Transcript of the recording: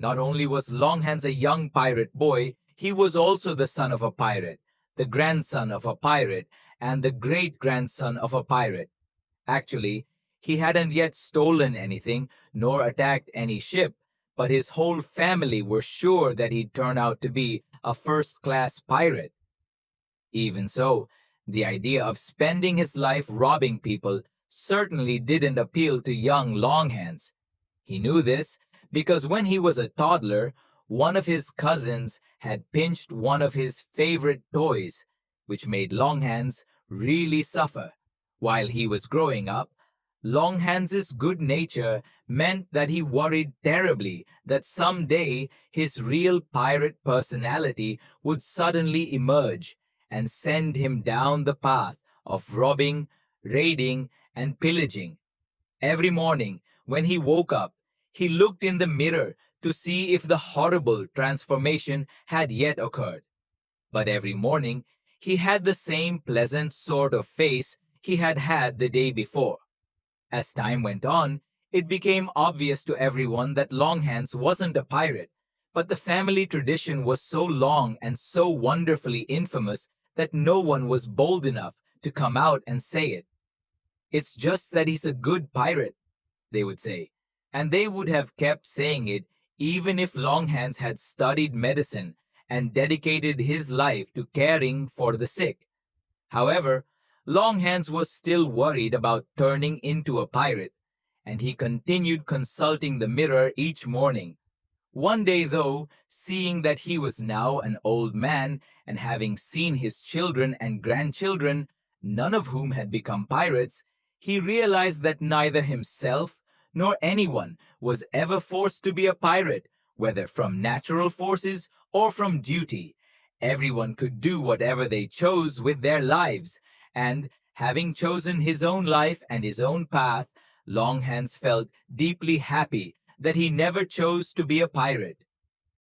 Not only was Longhans a young pirate boy, he was also the son of a pirate, the grandson of a pirate, and the great-grandson of a pirate. Actually, he hadn't yet stolen anything nor attacked any ship, but his whole family were sure that he'd turn out to be a first-class pirate. Even so, the idea of spending his life robbing people certainly didn't appeal to young Longhans. He knew this because when he was a toddler, one of his cousins had pinched one of his favorite toys, which made Longhans really suffer. While he was growing up, Longhans's good nature meant that he worried terribly that someday his real pirate personality would suddenly emerge and send him down the path of robbing, raiding, and pillaging. Every morning, when he woke up, he looked in the mirror to see if the horrible transformation had yet occurred. But every morning, he had the same pleasant sort of face he had had the day before. As time went on, it became obvious to everyone that Longhans wasn't a pirate, but the family tradition was so long and so wonderfully infamous that no one was bold enough to come out and say it. "It's just that he's a good pirate," they would say, and they would have kept saying it even if Longhans had studied medicine and dedicated his life to caring for the sick. However, Longhans was still worried about turning into a pirate, and he continued consulting the mirror each morning. One day, though, seeing that he was now an old man and having seen his children and grandchildren, none of whom had become pirates, he realized that neither himself nor anyone was ever forced to be a pirate, whether from natural forces or from duty. Everyone could do whatever they chose with their lives, and having chosen his own life and his own path, Longhans felt deeply happy that he never chose to be a pirate.